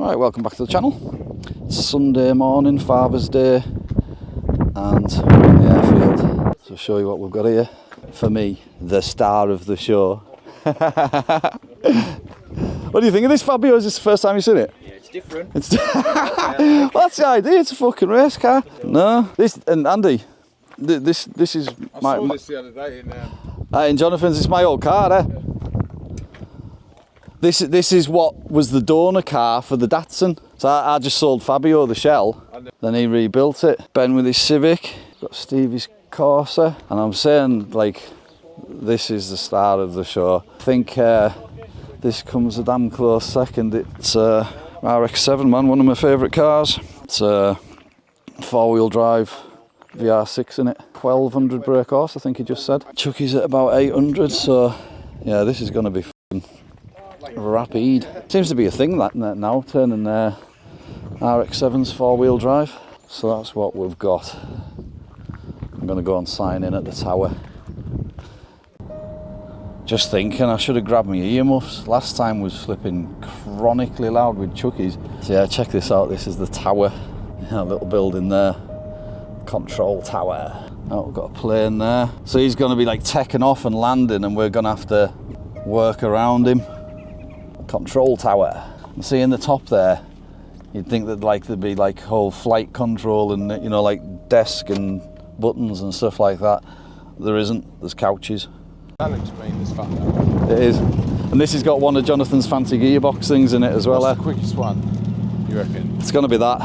Right, welcome back to the channel. It's Sunday morning, Father's Day, and we're on the airfield. So I'll show you what we've got here. For me, the star of the show. What do you think of this, Fabio? Is this the first time you've seen it? Yeah, it's different. Well, that's the idea, it's a fucking race car. No, this, and Andy, this is my... I saw this the other day in Jonathan's, it's my old car there. This is what was the donor car for the Datsun. So I just sold Fabio the shell, then he rebuilt it. Ben with his Civic, got Stevie's Corsa, and I'm saying, like, this is the star of the show. I think this comes a damn close second. It's RX-7, man, one of my favourite cars. It's a four-wheel drive VR6 in it, 1200 brake horse, I think he just said. Chucky's at about 800, so yeah, this is going to be rapid. Seems to be a thing that now, turning RX-7s four-wheel drive. So that's what we've got. I'm going to go and sign in at the tower. Just thinking, I should have grabbed my earmuffs. Last time was flipping chronically loud with Chucky's. So yeah, check this out. This is the tower. Yeah, a little building there. Control tower. Oh, we've got a plane there. So he's going to be like taking off and landing, and we're going to have to work around him. Control tower. And see in the top there, you'd think that like there'd be like whole flight control and, you know, like desk and buttons and stuff like that. There isn't. There's couches. It is. And this has got one of Jonathan's fancy gearbox things in it as well. What's the quickest one, you reckon? It's going to be that.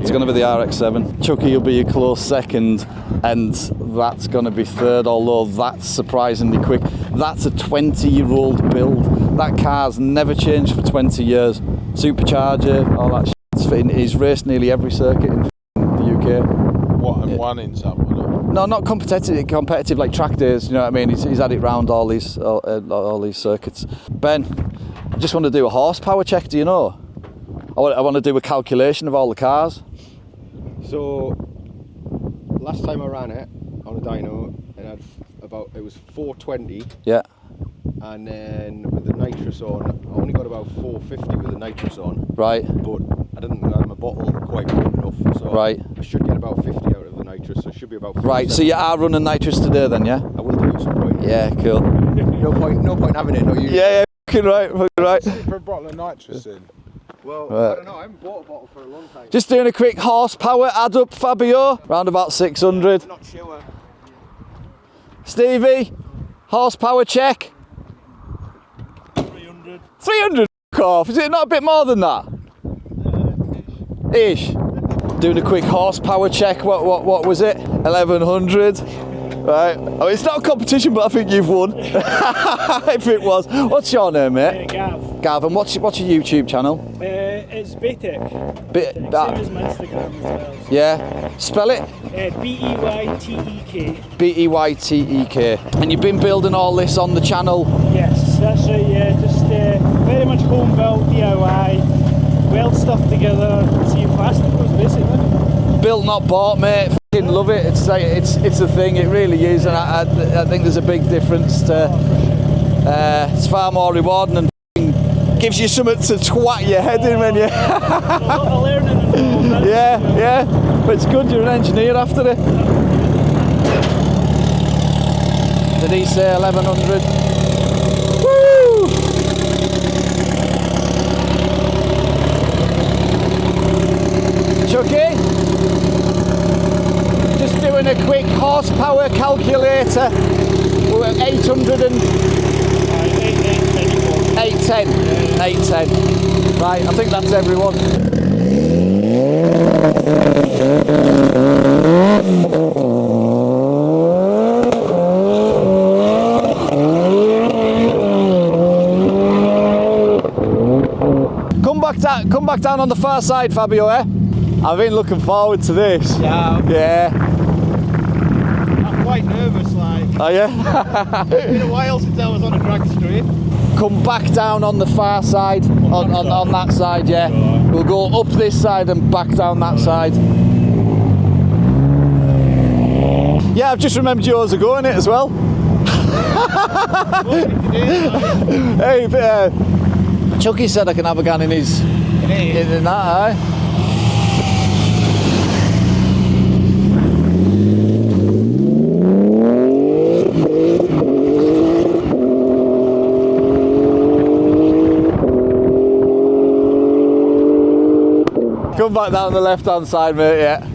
It's going to be the RX-7. Chucky will be a close second, and that's going to be third, although that's surprisingly quick. That's a 20-year-old build. That car's never changed for 20 years. Supercharger, all that shit's fitting. He's raced nearly every circuit in the UK. What, and won in some? No, not competitive like track days, you know what I mean? He's had it round all these circuits. Ben, I just want to do a horsepower check, do you know? I want to do a calculation of all the cars. So, last time I ran it on a dyno, it was 420. Yeah. And then with the nitrous on, I only got about 450 with the nitrous on. Right. But I didn't have my bottle quite warm enough, so right. I should get about 50 out of the nitrous, so it should be about 470. Right, so you are running nitrous today then, yeah? I will do at some point. Yeah, cool. No point having it, no use. Yeah, fucking right, fucking right. For a bottle of nitrous in. Well, right. I don't know, I haven't bought a bottle for a long time. Just doing a quick horsepower add up, Fabio. Round about 600. I'm not sure. Stevie, horsepower check. 300. 300 off. Is it not a bit more than that? Ish. Doing a quick horsepower check. What was it? 1100. Right. Oh, it's not a competition, but I think you've won. If it was. What's your name, mate? Gav. Gav. And what's your YouTube channel? It's Baytech. Same as my Instagram as well. Yeah. Spell it. Beytek. Beytek. And you've been building all this on the channel? Yes, that's right, yeah. Just very much home built, DIY, weld stuff together, see how fast it goes, basically. Built, not bought, mate. Fucking love it. It's a thing, it really is. And I think there's a big difference to, it's far more rewarding and gives you something to twat your head in when you... a lot of learning involved. Yeah. But it's good you're an engineer after it. Did he say 1100? Woo! Chucky? Just doing a quick horsepower calculator. We're at 800 and... 810. 810. Right, I think that's everyone. Come back down on the far side, Fabio, eh? I've been looking forward to this. Yeah. Yeah. I'm quite nervous, like. Oh yeah? It's been a while since I was on a drag straight. Come back down on the far side, on that side, yeah. Sure. We'll go up this side and back down that side. Yeah, I've just remembered yours are going it as well. Hey, Chucky said I can have a gun in his in that, aye. Come back down the left hand side, mate, yeah.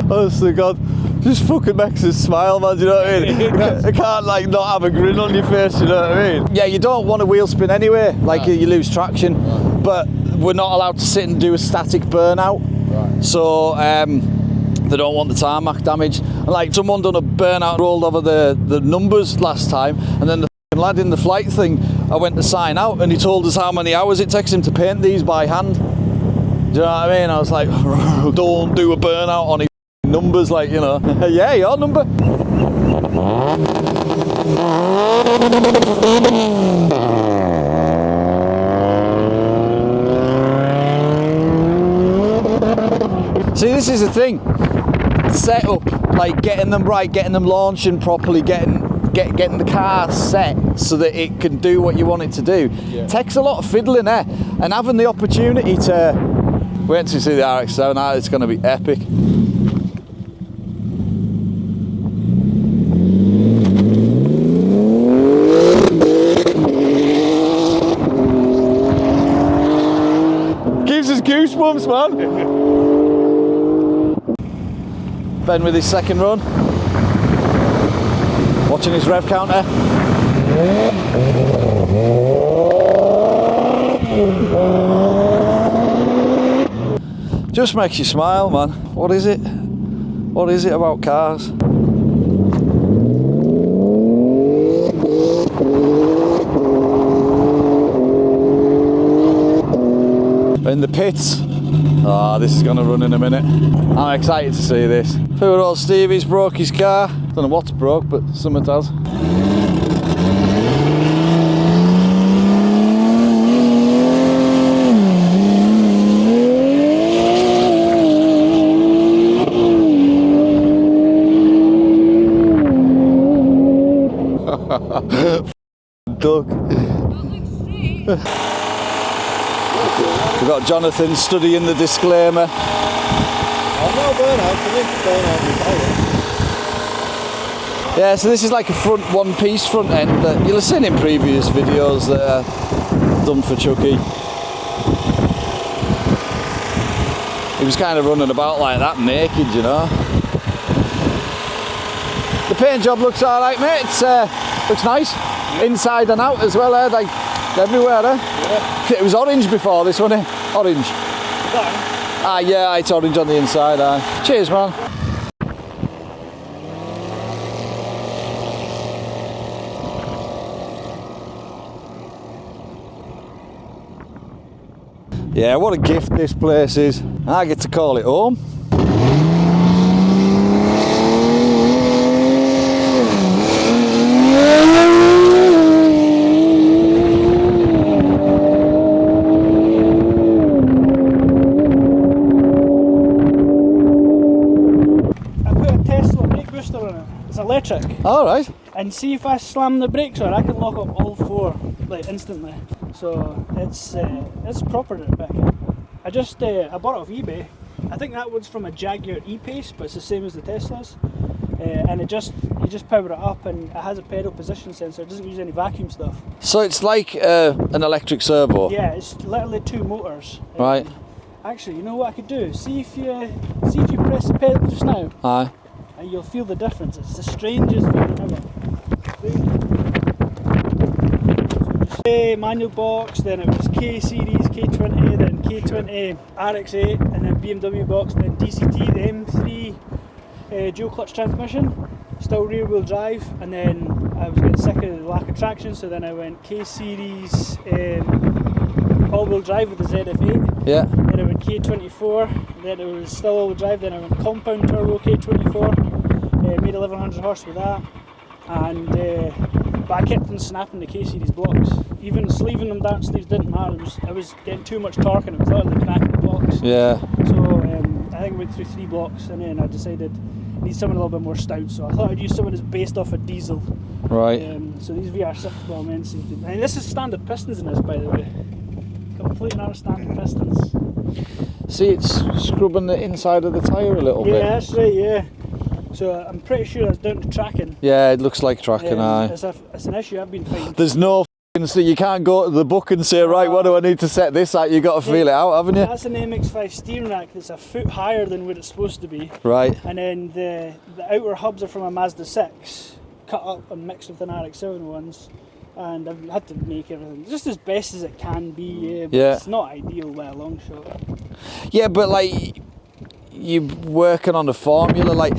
Honestly, God, just fucking makes us smile, man, do you know what I mean? I can't, like, not have a grin on your face, you know what I mean? Yeah, you don't want a wheel spin anyway, like you lose traction, but we're not allowed to sit and do a static burnout. Right. So, they don't want the tarmac damage. And like someone done a burnout, rolled over the numbers last time, and then the lad in the flight thing, I went to sign out and he told us how many hours it takes him to paint these by hand. Do you know what I mean? I was like, don't do a burnout on his numbers, like, you know. Yeah, your number. See, this is the thing. Setup, like getting them right, getting them launching properly, getting the car set so that it can do what you want it to do. Yeah. Takes a lot of fiddling, and having the opportunity to wait until you see the RX-7, it's going to be epic. Gives us goosebumps, man. Ben with his second run, watching his rev counter. Just makes you smile, man. What is it? What is it about cars? In the pits. Ah, this is going to run in a minute. I'm excited to see this. Poor old Stevie's broke his car. Don't know what's broke, but something does. Duck. We've got Jonathan studying the disclaimer. Yeah, so this is like a front one-piece front end that you'll have seen in previous videos that are done for Chucky. He was kind of running about like that naked, you know. The paint job looks alright, mate. It's looks nice. Inside and out as well, like everywhere, Yeah. It was orange before this, wasn't it? Orange. Yeah, it's orange on the inside, Cheers, man. Yeah, what a gift this place is. I get to call it home. Electric. All right. And see if I slam the brakes on, I can lock up all four like instantly. So it's proper to pick it. I bought it off eBay. I think that one's from a Jaguar E-Pace, but it's the same as the Teslas. And you just power it up, and it has a pedal position sensor. It doesn't use any vacuum stuff. So it's like an electric servo. Yeah, it's literally two motors. Right. Actually, you know what I could do? See if you press the pedal just now. Aye. And you'll feel the difference. It's the strangest feeling ever. So just manual box, then it was K series, K20, then K20 RX8, and then BMW box, then DCT, the M3 dual clutch transmission, still rear wheel drive, and then I was getting sick of the lack of traction, so then I went K series all wheel drive with the ZF8. Yeah. Then I went K24, then it was still all wheel drive, then I went compound turbo K24. Made 1100 horse with that, and but I kept on snapping the K-series blocks. Even sleeving them down sleeves didn't matter. I was getting too much torque and it was literally cracking the blocks. Yeah. So I think went through 3 blocks, and then I decided I need something a little bit more stout, so I thought I'd use something that's based off a diesel. Right. So these VR6 Bellmensi, and this is standard pistons in this, by the way. Completely not standard pistons. See, it's scrubbing the inside of the tyre a little Yeah, bit. that's right, yeah. So I'm pretty sure that's down to tracking. Yeah, it looks like tracking, aye. It's an issue I've been finding. There's no so you can't go to the book and say, right, what do I need to set this at? You've got to feel it out, haven't you? That's an MX5 steering rack that's a foot higher than what it's supposed to be. Right. And then the outer hubs are from a Mazda 6, cut up and mixed with an RX-7 ones. And I've had to make everything just as best as it can be, but Yeah. it's not ideal by a long shot. Yeah, but like, you're working on a formula, like,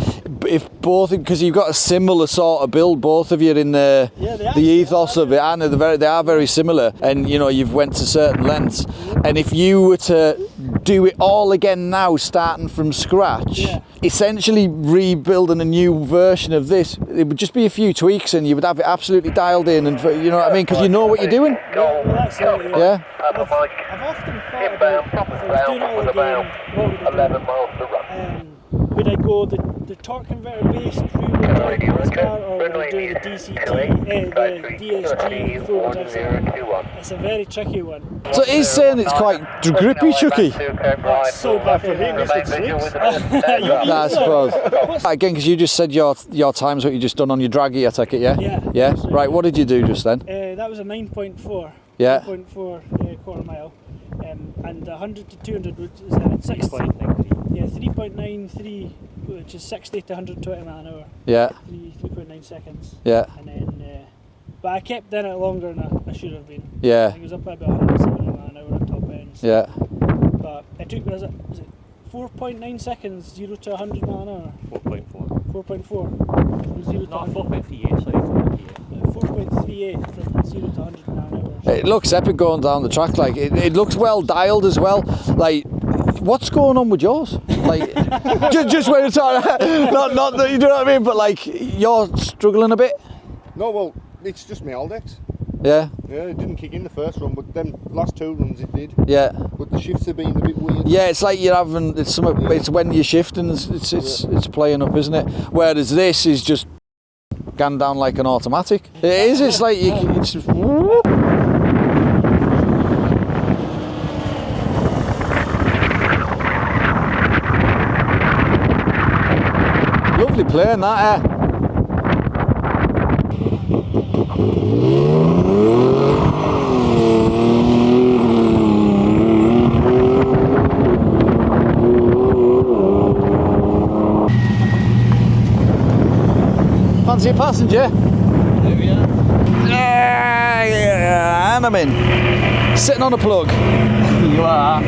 if both, because you've got a similar sort of build, both of you in the ethos of it, and they are very similar, and you know, you've went to certain lengths, and if you were to do it all again now, starting from scratch, essentially rebuilding a new version of this, it would just be a few tweaks and you would have it absolutely dialed in, and you know what I mean, because you know what you're doing. Well, that's it, Yeah. I've often thought about if I was doing it all again, what would I do? Would I go the torque converter based rear-wheel drive this car, or would I do the the DSG full drive? It's a very tricky one. So he's saying it's quite grippy, Chucky. That's so grippy. I suppose. Again, because you just said your time's what you just done on your draggy, I take it, yeah? Yeah. Yeah? Right, what did you do just then? That was a 9.4. Yeah. 9.4 quarter mile. And 100 to 200 is at 3.93, which is 60 to 120 mile an hour. Yeah. 3.9 seconds. Yeah. And then, but I kept in it longer than I should have been. Yeah. I think it was up at about 170 mile an hour at top ends. Yeah. But it took, was it 4.9 seconds, 0 to 100 mile an hour? 4.4. 4.4. From 0 to Not 100. 4.38, sorry, 4.38 from 0 to 100 mile an hour. It looks epic going down the track, like, it looks well dialed as well. Like, what's going on with yours? Like, just when it's not that, you know what I mean, but like, you're struggling a bit? No, well, it's just my Aldex. Yeah? Yeah, it didn't kick in the first run, but then last 2 runs it did. Yeah. But the shifts have been a bit weird. Yeah, it's like you're having, it's when you're shifting, it's playing up, isn't it? Whereas this is just gone down like an automatic. It is, it's like, it's just, lovely playing that, Fancy a passenger? Yeah, and I'm in. Sitting on a plug. You are.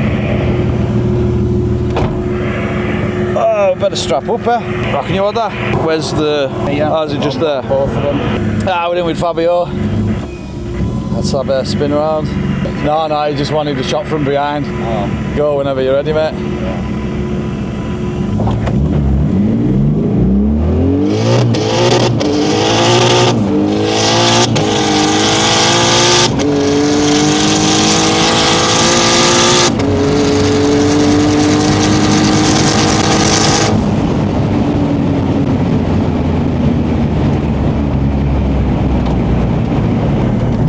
Oh, better strap up, Rocking you order. Where's the... Oh, is it just there? Both of them. We're in with Fabio. Let's have a spin around. No, he just wanted a shot from behind. Oh. Go whenever you're ready, mate. Yeah.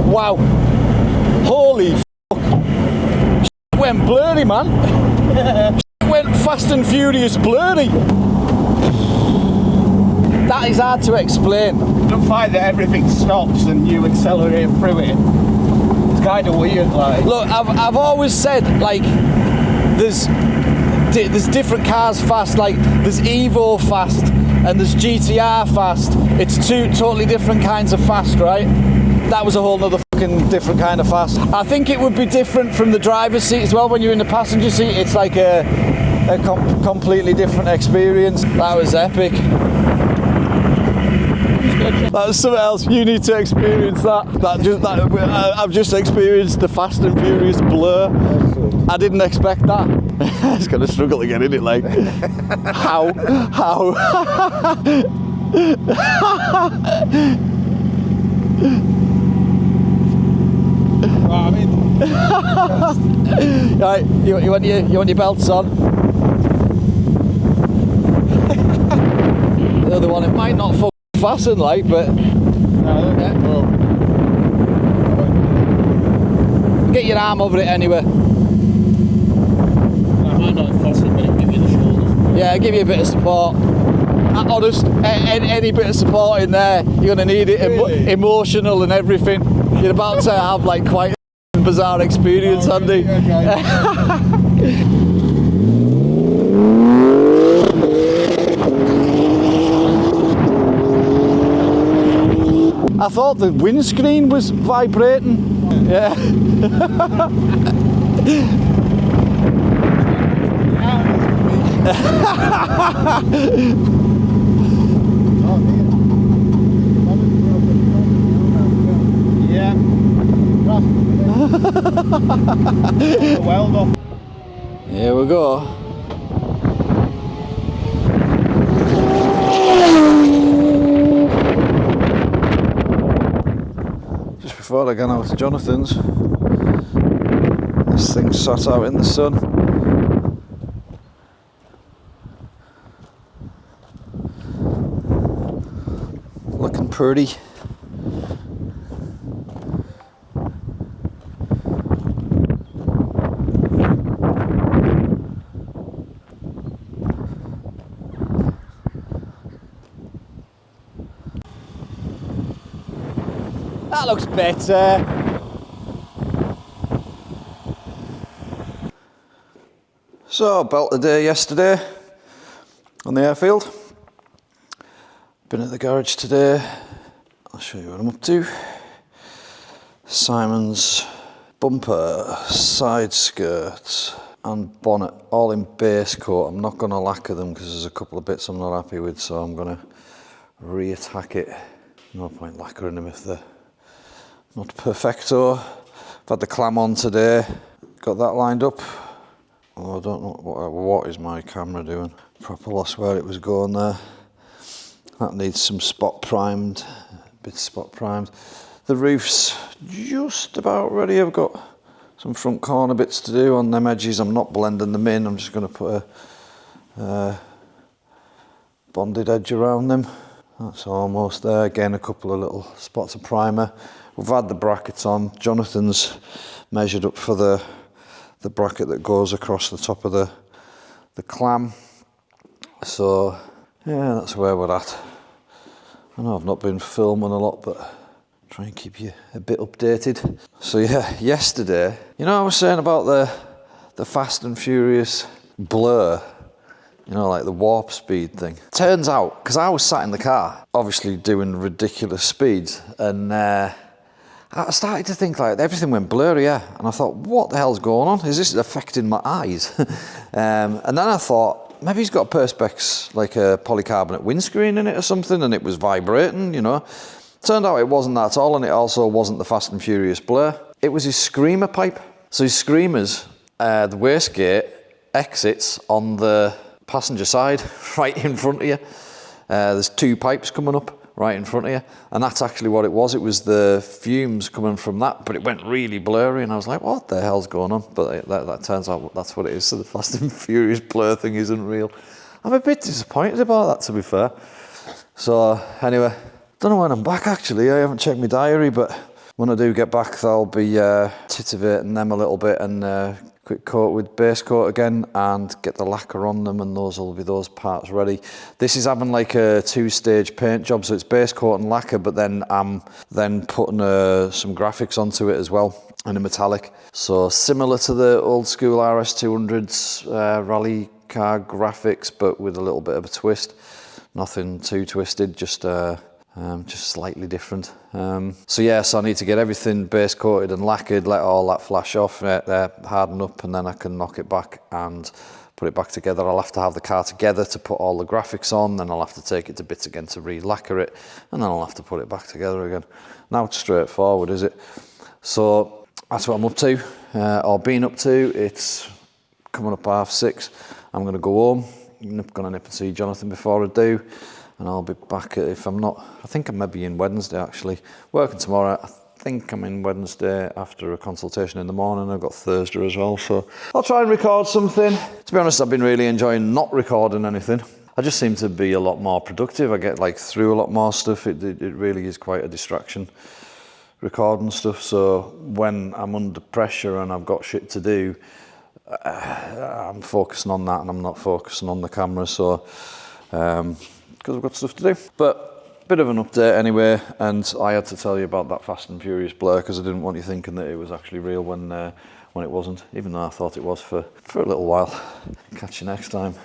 Wow. Holy f***. Went blurry, man. Went fast and furious blurry. That is hard to explain. Don't find that everything stops and you accelerate through it. It's kind of weird, like. Look, I've always said, like, there's different cars fast, like there's Evo fast and there's GTR fast. It's two totally different kinds of fast, right? That was a whole nother fucking different kind of fast. I think it would be different from the driver's seat as well. When you're in the passenger seat, it's like a completely different experience. That was epic. That was something else. You need to experience that. I've just experienced the Fast and Furious blur. I didn't expect that. It's gonna struggle to get in it, like. How? Right, I'm in. Right, you want your belts on? another one. It might not fasten like, but get your arm over it anyway. I might not fasten, but it'll give you the shoulders. Yeah, give you a bit of support. Honest, any bit of support in there, you're going to need it. Really? Emotional and everything. You're about to have like quite a bizarre experience, Andy. Okay. I thought the windscreen was vibrating. Yeah. Yeah. The weld off. Here we go. Just before I got out to Jonathan's, this thing sat out in the sun. Looking pretty. That looks better. So, belted day yesterday on the airfield. Been at the garage today. I'll show you what I'm up to. Simon's bumper, side skirts and bonnet all in base coat. I'm not going to lacquer them because there's a couple of bits I'm not happy with, so I'm going to re-attack it. No point lacquering them if they're not perfecto. I've had the clam on today, got that lined up. Oh, I don't know what is my camera doing. Proper lost where it was going there. That needs some spot primed, a bit spot primed. The roof's just about ready. I've got some front corner bits to do on them edges. I'm not blending them in. I'm just going to put a bonded edge around them. That's almost there. Again, a couple of little spots of primer. We've had the brackets on. Jonathan's measured up for the bracket that goes across the top of the clam. So yeah, that's where we're at. I know I've not been filming a lot, but try and keep you a bit updated. So yeah, yesterday, you know I was saying about the Fast and Furious blur, you know, like the warp speed thing. Turns out, because I was sat in the car, obviously doing ridiculous speeds, and I started to think like everything went blurry, yeah. And I thought, what the hell's going on? Is this affecting my eyes? And then I thought, maybe he's got a Perspex, like a polycarbonate windscreen in it or something, and it was vibrating, you know. Turned out it wasn't that at all, and it also wasn't the Fast and Furious blur. It was his screamer pipe. So his screamers, the wastegate exits on the passenger side, right in front of you. There's two pipes coming up right in front of you, and that's actually what it was. It was the fumes coming from that, but it went really blurry, and I was like, what the hell's going on? But that turns out that's what it is. So the Fast and Furious blur thing isn't real. I'm a bit disappointed about that, to be fair. So anyway, don't know when I'm back actually. I haven't checked my diary, but when I do get back, I'll be titivating them a little bit and quick coat with base coat again and get the lacquer on them, and those will be those parts ready. This is having like a two-stage paint job, so it's base coat and lacquer, but then I'm then putting some graphics onto it as well, and a metallic. So similar to the old school RS200's rally car graphics, but with a little bit of a twist. Nothing too twisted, just slightly different. So yeah, so I need to get everything base coated and lacquered, let all that flash off, harden up, and then I can knock it back and put it back together. I'll have to have the car together to put all the graphics on, then I'll have to take it to bits again to re-lacquer it, and then I'll have to put it back together again. Now it's straightforward, is it? So that's what I'm up to, or been up to. It's coming up 6:30. I'm going to go home. I'm going to nip and see Jonathan before I do. And I'll be back if I'm not, I think I may be in Wednesday actually. Working tomorrow, I think I'm in Wednesday after a consultation in the morning. I've got Thursday as well, so I'll try and record something. To be honest, I've been really enjoying not recording anything. I just seem to be a lot more productive. I get like through a lot more stuff. It really is quite a distraction, recording stuff. So when I'm under pressure and I've got shit to do, I'm focusing on that and I'm not focusing on the camera. So because I've got stuff to do. But bit of an update anyway, and I had to tell you about that Fast and Furious blur because I didn't want you thinking that it was actually real when it wasn't, even though I thought it was for a little while. Catch you next time.